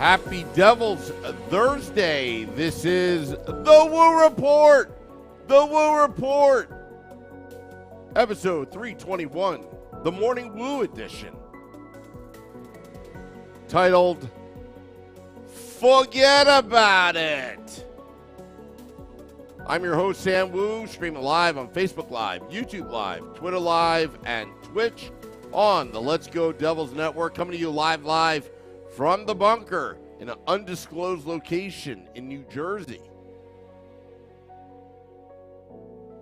Happy Devil's Thursday. This is The Woo Report. The Woo Report. Episode 321, the Morning Woo edition. Titled, Forget About It. I'm your host, Sam Woo, streaming live on Facebook Live, YouTube Live, Twitter Live, and Twitch on the Let's Go Devils Network. Coming to you live from the bunker in an undisclosed location in New Jersey.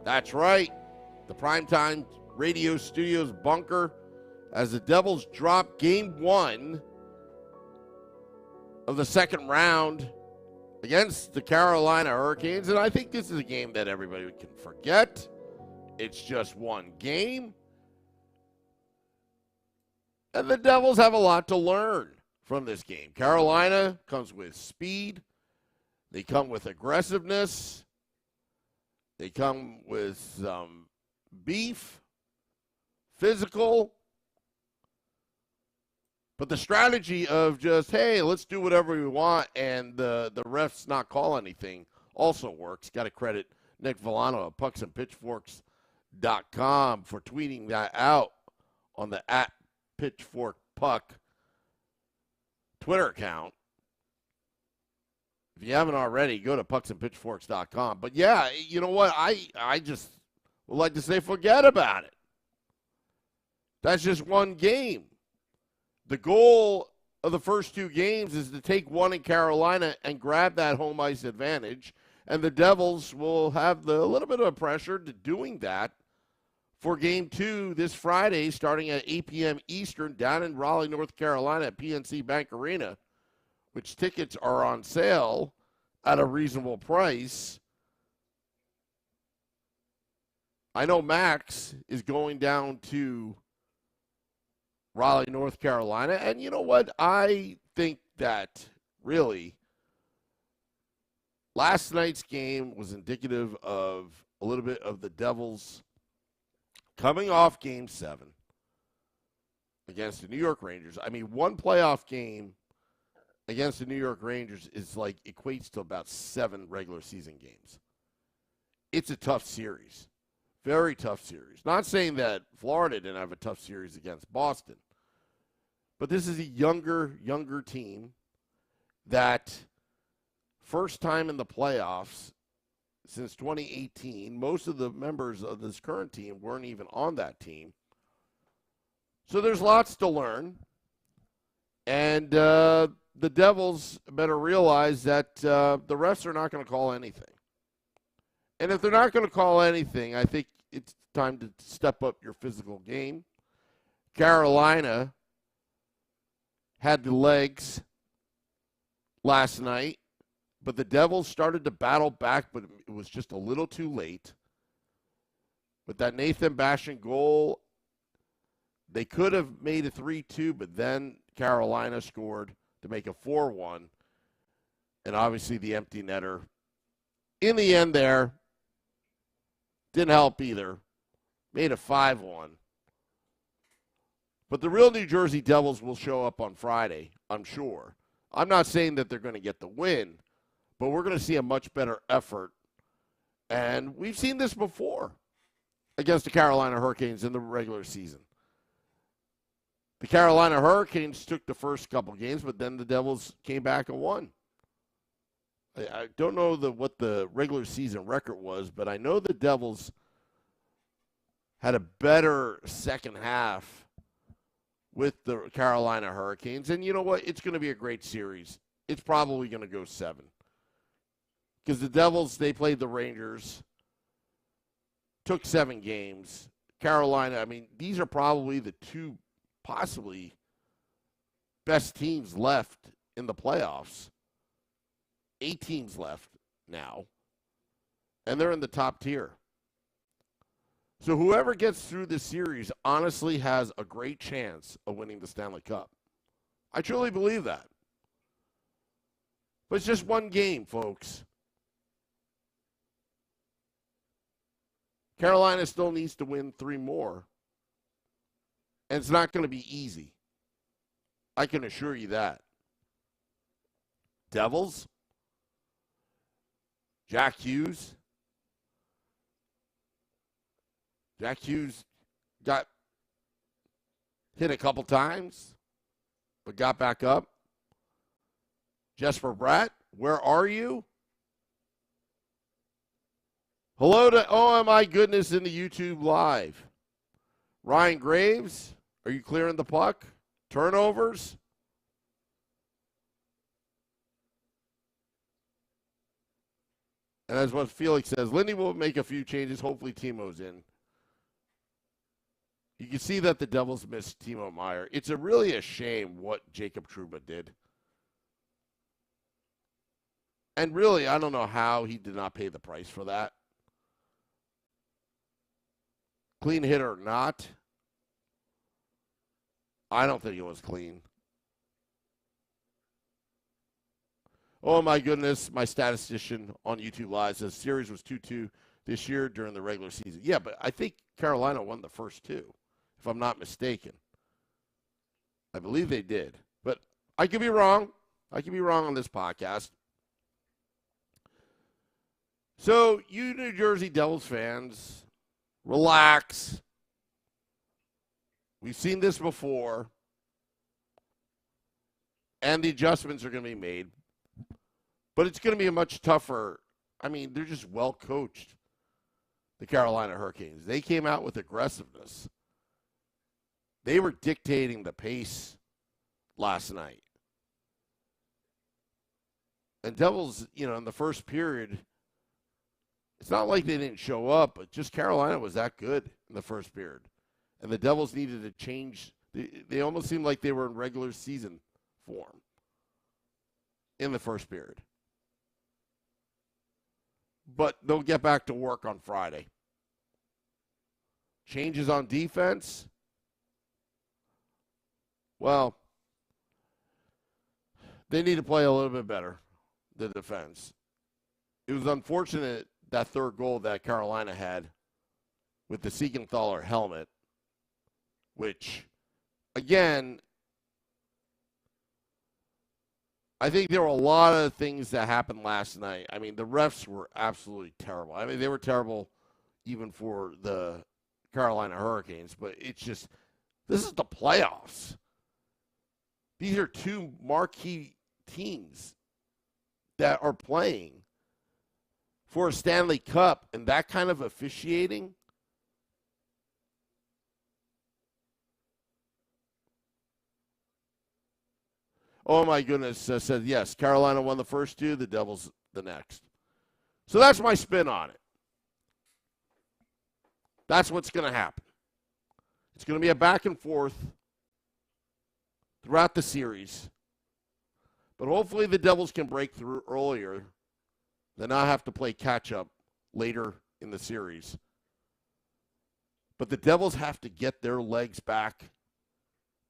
That's right, the Primetime Radio Studios bunker as the Devils drop Game 1 of the second round against the Carolina Hurricanes. And I think this is a game that everybody can forget. It's just one game. And the Devils have a lot to learn from this game. Carolina comes with speed. They come with aggressiveness. They come with some beef, physical. But the strategy of just, hey, let's do whatever we want and the refs not call anything also works. Got to credit Nick Villano of pucksandpitchforks.com for tweeting that out on the @PitchforkPuck Twitter account. If you haven't already, go to pucksandpitchforks.com. But yeah, you know what? I just would like to say forget about it. That's just one game. The goal of the first two games is to take one in Carolina and grab that home ice advantage. And the Devils will have a little bit of pressure to doing that for Game 2 this Friday, starting at 8 p.m. Eastern down in Raleigh, North Carolina at PNC Bank Arena, which tickets are on sale at a reasonable price. I know Max is going down to Raleigh, North Carolina. And you know what? I think that really last night's game was indicative of a little bit of the Devils coming off Game 7 against the New York Rangers. I mean, one playoff game against the New York Rangers is like equates to about 7 regular season games. It's a tough series. Very tough series. Not saying that Florida didn't have a tough series against Boston. But this is a younger team that first time in the playoffs since 2018. Most of the members of this current team weren't even on that team. So there's lots to learn. And the Devils better realize that the refs are not going to call anything. And if they're not going to call anything, I think it's time to step up your physical game. Carolina had the legs last night, but the Devils started to battle back, but it was just a little too late. With that Nathan Bastian goal, they could have made a 3-2, but then Carolina scored to make a 4-1. And obviously the empty netter in the end there didn't help either. Made a 5-1. But the real New Jersey Devils will show up on Friday, I'm sure. I'm not saying that they're going to get the win, but we're going to see a much better effort. And we've seen this before against the Carolina Hurricanes in the regular season. The Carolina Hurricanes took the first couple games, but then the Devils came back and won. I don't know what the regular season record was, but I know the Devils had a better second half with the Carolina Hurricanes. And you know what? It's going to be a great series. It's probably going to go 7. Because the Devils, they played the Rangers, took 7 games. Carolina, I mean, these are probably the 2 possibly best teams left in the playoffs. 8 teams left now. And they're in the top tier. So whoever gets through this series honestly has a great chance of winning the Stanley Cup. I truly believe that. But it's just one game, folks. Carolina still needs to win 3 more. And it's not going to be easy. I can assure you that. Devils, Jack Hughes. Jack Hughes got hit a couple times, but got back up. Jesper Bratt, where are you? Hello to, oh my goodness, in the YouTube Live. Ryan Graves, are you clearing the puck? Turnovers? And as what Felix says, Lindy will make a few changes. Hopefully Timo's in. You can see that the Devils missed Timo Meier. It's really a shame what Jacob Trouba did. And really, I don't know how he did not pay the price for that. Clean hit or not, I don't think it was clean. Oh, my goodness. My statistician on YouTube Live says series was 2-2 this year during the regular season. Yeah, but I think Carolina won the first two, if I'm not mistaken. I believe they did. But I could be wrong. I could be wrong on this podcast. So, you New Jersey Devils fans, relax. We've seen this before. And the adjustments are going to be made. But it's going to be a much tougher. I mean, they're just well coached, the Carolina Hurricanes. They came out with aggressiveness. They were dictating the pace last night. And Devils, in the first period, it's not like they didn't show up, but just Carolina was that good in the first period. And the Devils needed to change. They almost seemed like they were in regular season form in the first period. But they'll get back to work on Friday. Changes on defense. Well, they need to play a little bit better, the defense. It was unfortunate that third goal that Carolina had with the Siegenthaler helmet, which, again, I think there were a lot of things that happened last night. I mean, the refs were absolutely terrible. I mean, they were terrible even for the Carolina Hurricanes, but it's just, this is the playoffs. These are two marquee teams that are playing for a Stanley Cup, and that kind of officiating. Oh, my goodness, said yes. Carolina won the first two, the Devils the next. So that's my spin on it. That's what's going to happen. It's going to be a back and forth throughout the series. But hopefully the Devils can break through earlier than not have to play catch-up later in the series. But the Devils have to get their legs back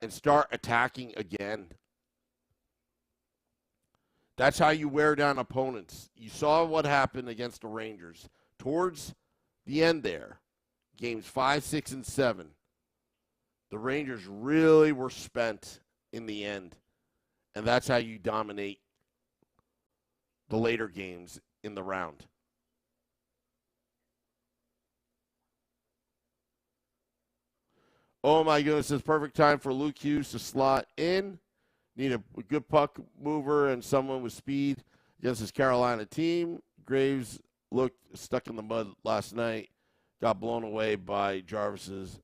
and start attacking again. That's how you wear down opponents. You saw what happened against the Rangers. Towards the end there, games 5, 6, and 7, the Rangers really were spent in the end. And that's how you dominate the later games in the round. Oh, my goodness. It's perfect time for Luke Hughes to slot in. Need a good puck mover and someone with speed against his Carolina team. Graves looked stuck in the mud last night. Got blown away by Jarvis's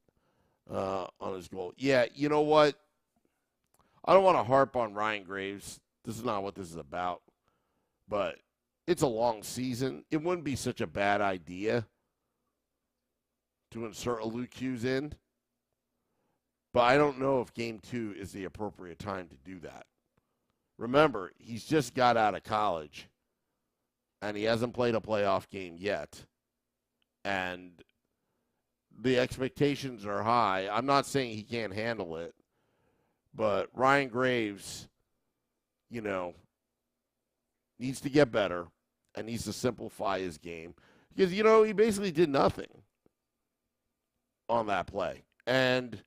on his goal. Yeah, you know what? I don't want to harp on Ryan Graves. This is not what this is about. But it's a long season. It wouldn't be such a bad idea to insert a Luke Hughes in. But I don't know if Game 2 is the appropriate time to do that. Remember, he's just got out of college, and he hasn't played a playoff game yet. And the expectations are high. I'm not saying he can't handle it, but Ryan Graves, needs to get better and needs to simplify his game. Because, he basically did nothing on that play. And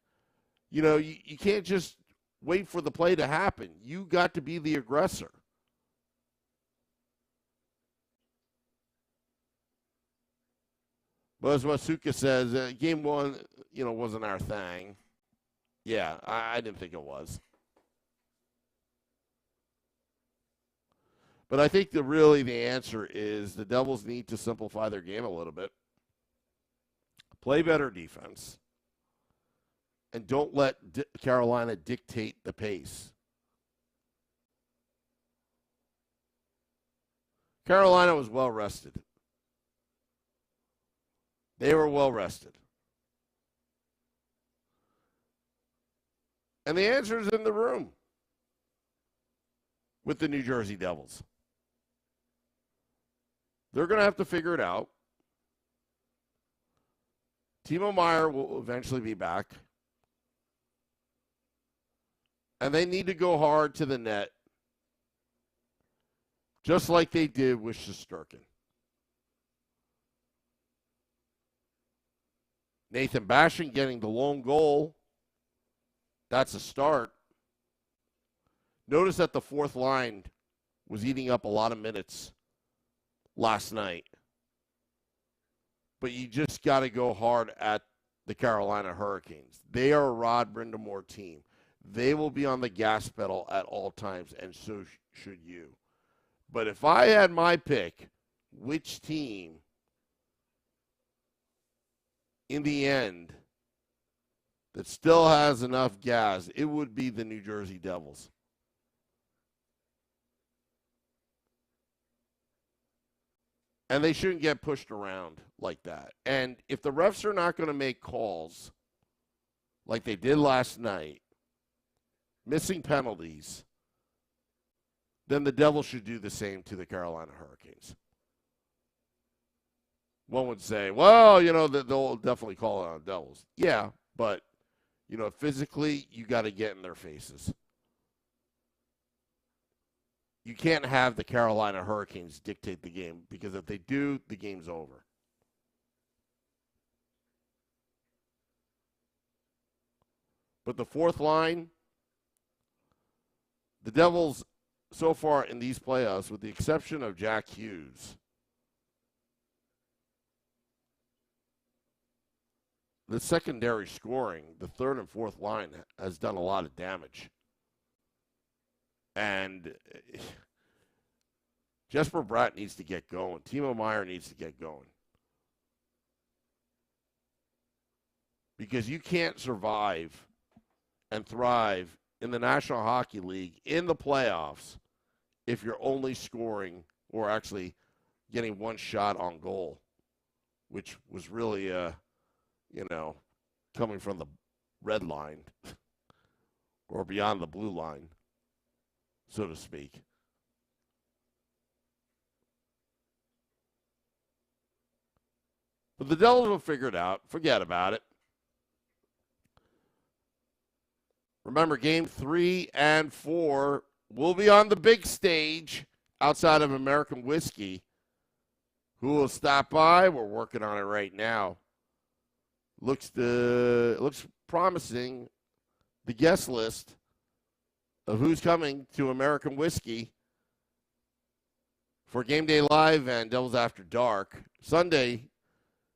you can't just wait for the play to happen. You got to be the aggressor. But as Masuka says, game one, wasn't our thing. Yeah, I didn't think it was. But I think the answer is the Devils need to simplify their game a little bit. Play better defense. And don't let Carolina dictate the pace. Carolina was well rested. They were well rested. And the answer is in the room with the New Jersey Devils. They're going to have to figure it out. Timo Meier will eventually be back. And they need to go hard to the net, just like they did with Shesterkin. Nathan Bastian getting the lone goal. That's a start. Notice that the fourth line was eating up a lot of minutes last night. But you just got to go hard at the Carolina Hurricanes. They are a Rod Brindamore team. They will be on the gas pedal at all times, and so should you. But if I had my pick, which team in the end that still has enough gas, it would be the New Jersey Devils. And they shouldn't get pushed around like that. And if the refs are not going to make calls like they did last night, missing penalties, then the Devils should do the same to the Carolina Hurricanes. One would say, well, they'll definitely call it on the Devils. Yeah, but, physically, you got to get in their faces. You can't have the Carolina Hurricanes dictate the game, because if they do, the game's over. But the fourth line, the Devils, so far in these playoffs, with the exception of Jack Hughes, the secondary scoring, the third and fourth line, has done a lot of damage. And Jesper Bratt needs to get going. Timo Meier needs to get going. Because you can't survive and thrive in the National Hockey League in the playoffs if you're only scoring or actually getting one shot on goal, which was really, coming from the red line or beyond the blue line, so to speak. But the Devils will figure it out. Forget about it. Remember, game 3 and 4 will be on the big stage outside of American Whiskey. Who will stop by? We're working on it right now. Looks promising. The guest list of who's coming to American Whiskey for Game Day Live and Devils After Dark. Sunday,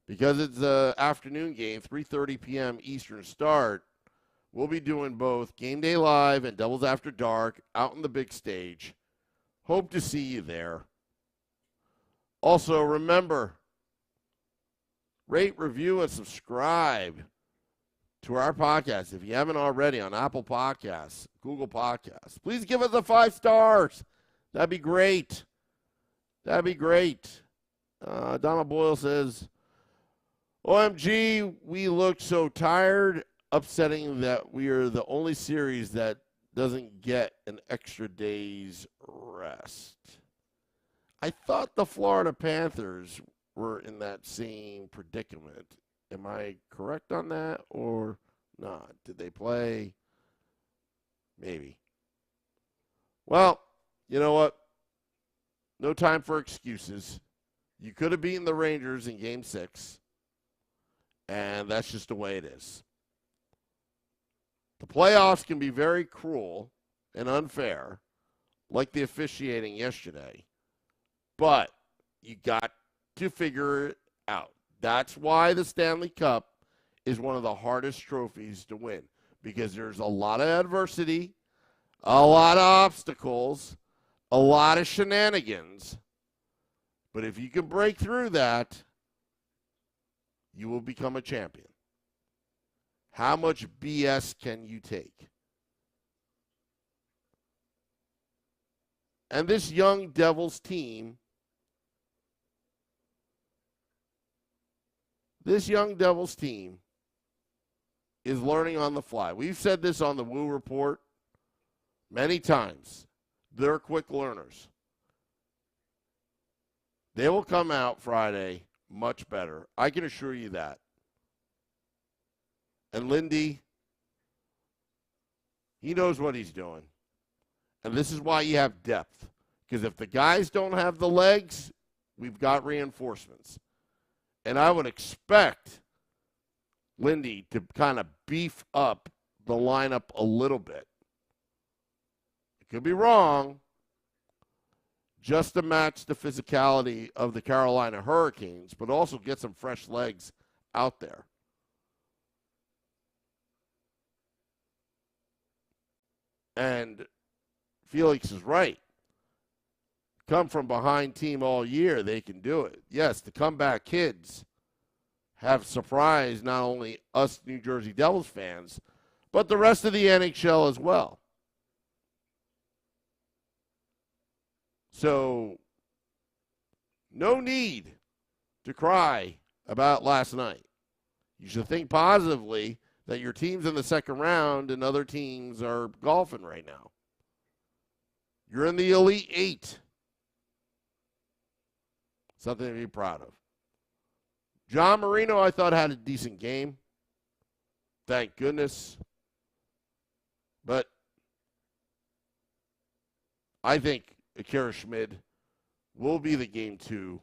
because it's an afternoon game, 3:30 p.m. Eastern start, we'll be doing both Game Day Live and Devils After Dark out on the big stage. Hope to see you there. Also, remember, rate, review, and subscribe to our podcast if you haven't already on Apple Podcasts, Google Podcasts. Please give us the 5 stars. That'd be great. That'd be great. Donald Boyle says, OMG, we look so tired, upsetting that we are the only series that doesn't get an extra day's rest. I thought the Florida Panthers were in that same predicament. Am I correct on that or not? Did they play? Maybe. Well, you know what? No time for excuses. You could have beaten the Rangers in Game 6, and that's just the way it is. The playoffs can be very cruel and unfair, like the officiating yesterday, but you got to figure it out. That's why the Stanley Cup is one of the hardest trophies to win, because there's a lot of adversity, a lot of obstacles, a lot of shenanigans. But if you can break through that, you will become a champion. How much BS can you take? And this young Devils team, is learning on the fly. We've said this on the Woo Report many times. They're quick learners. They will come out Friday much better. I can assure you that. And Lindy, he knows what he's doing. And this is why you have depth. Because if the guys don't have the legs, we've got reinforcements. And I would expect Lindy to kind of beef up the lineup a little bit. It could be wrong, just to match the physicality of the Carolina Hurricanes, but also get some fresh legs out there. And Felix is right. Come from behind team all year, they can do it. Yes, the comeback kids have surprised not only us New Jersey Devils fans, but the rest of the NHL as well. So, no need to cry about last night. You should think positively that your team's in the second round and other teams are golfing right now. You're in the Elite Eight. Something to be proud of. John Marino, I thought, had a decent game. Thank goodness. But I think Akira Schmid will be the game 2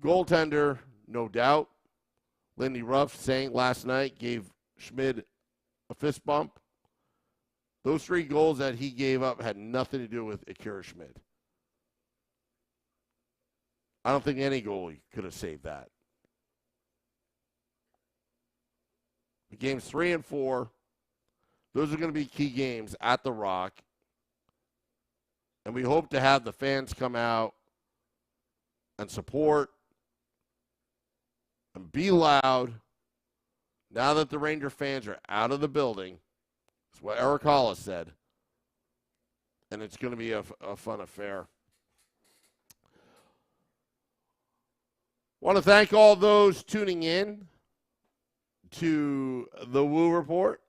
goaltender, no doubt. Lindy Ruff saying last night gave Schmid a fist bump. Those 3 goals that he gave up had nothing to do with Akira Schmid. I don't think any goalie could have saved that. The games 3 and 4, those are going to be key games at the Rock. And we hope to have the fans come out and support and be loud now that the Ranger fans are out of the building. That's what Eric Hollis said. And it's going to be a fun affair. Want to thank all those tuning in to the Woo Report.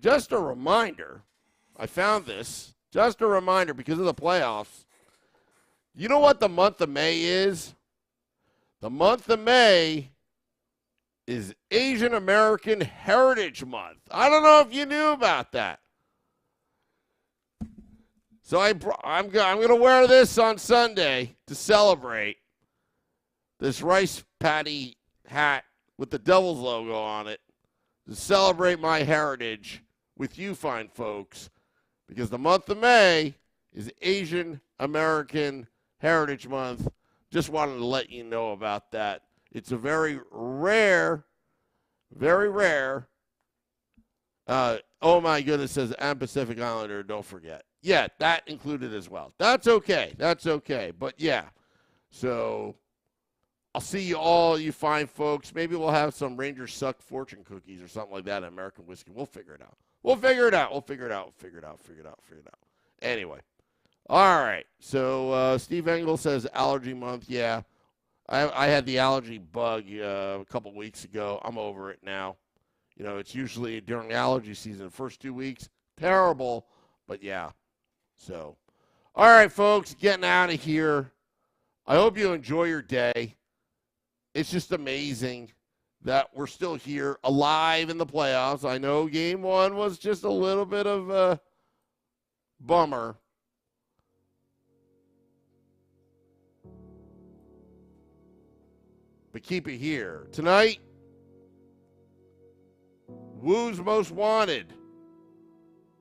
Just a reminder, I found this. Just a reminder, because of the playoffs. You know what the month of May is? The month of May is Asian American Heritage Month. I don't know if you knew about that. So I'm going to wear this on Sunday to celebrate. This rice patty hat with the Devils logo on it to celebrate my heritage with you fine folks, because the month of May is Asian American Heritage Month. Just wanted to let you know about that. It's a very rare, oh my goodness, says and Pacific Islander, don't forget. Yeah, that included as well. That's okay. But yeah, so I'll see you all, you fine folks. Maybe we'll have some Rangers Suck fortune cookies or something like that in American whiskey. We'll figure it out. Anyway. All right. So Steve Engel says allergy month. Yeah. I had the allergy bug a couple weeks ago. I'm over it now. You know, it's usually during allergy season, the first 2 weeks. Terrible. But yeah. So, all right, folks, getting out of here. I hope you enjoy your day. It's just amazing that we're still here alive in the playoffs. I know game 1 was just a little bit of a bummer. But keep it here. Tonight, Woo's Most Wanted.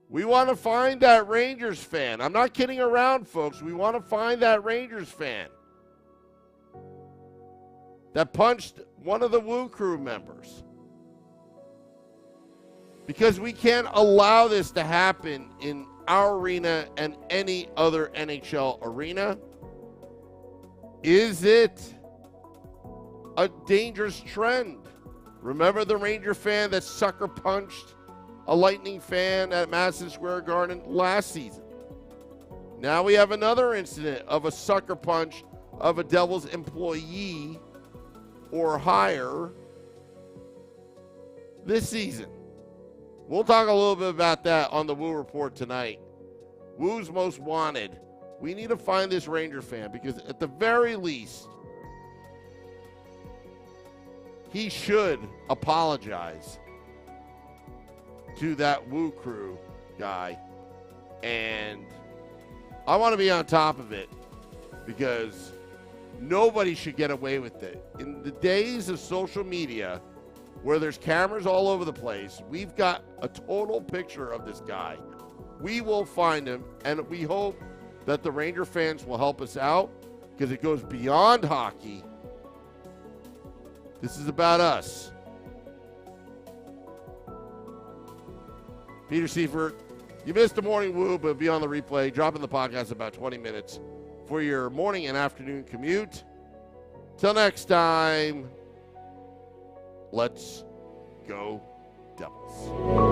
We want to find that Rangers fan. I'm not kidding around, folks. We want to find that Rangers fan. that punched one of the Woo crew members. Because we can't allow this to happen in our arena and any other NHL arena. Is it a dangerous trend? Remember the Ranger fan that sucker punched a Lightning fan at Madison Square Garden last season? Now we have another incident of a sucker punch of a Devils employee or higher this season. We'll talk a little bit about that on the Woo Report tonight. Woo's most wanted. We need to find this Ranger fan because at the very least, he should apologize to that Woo crew guy. And I want to be on top of it because nobody should get away with it. In the days of social media where there's cameras all over the place, we've got a total picture of this guy. We will find him, and we hope that the Ranger fans will help us out because it goes beyond hockey. This is about us. Peter Seifert, you missed the morning Woo, but be on the replay. Dropping the podcast about 20 minutes for your morning and afternoon commute. Till next time, let's go Devils.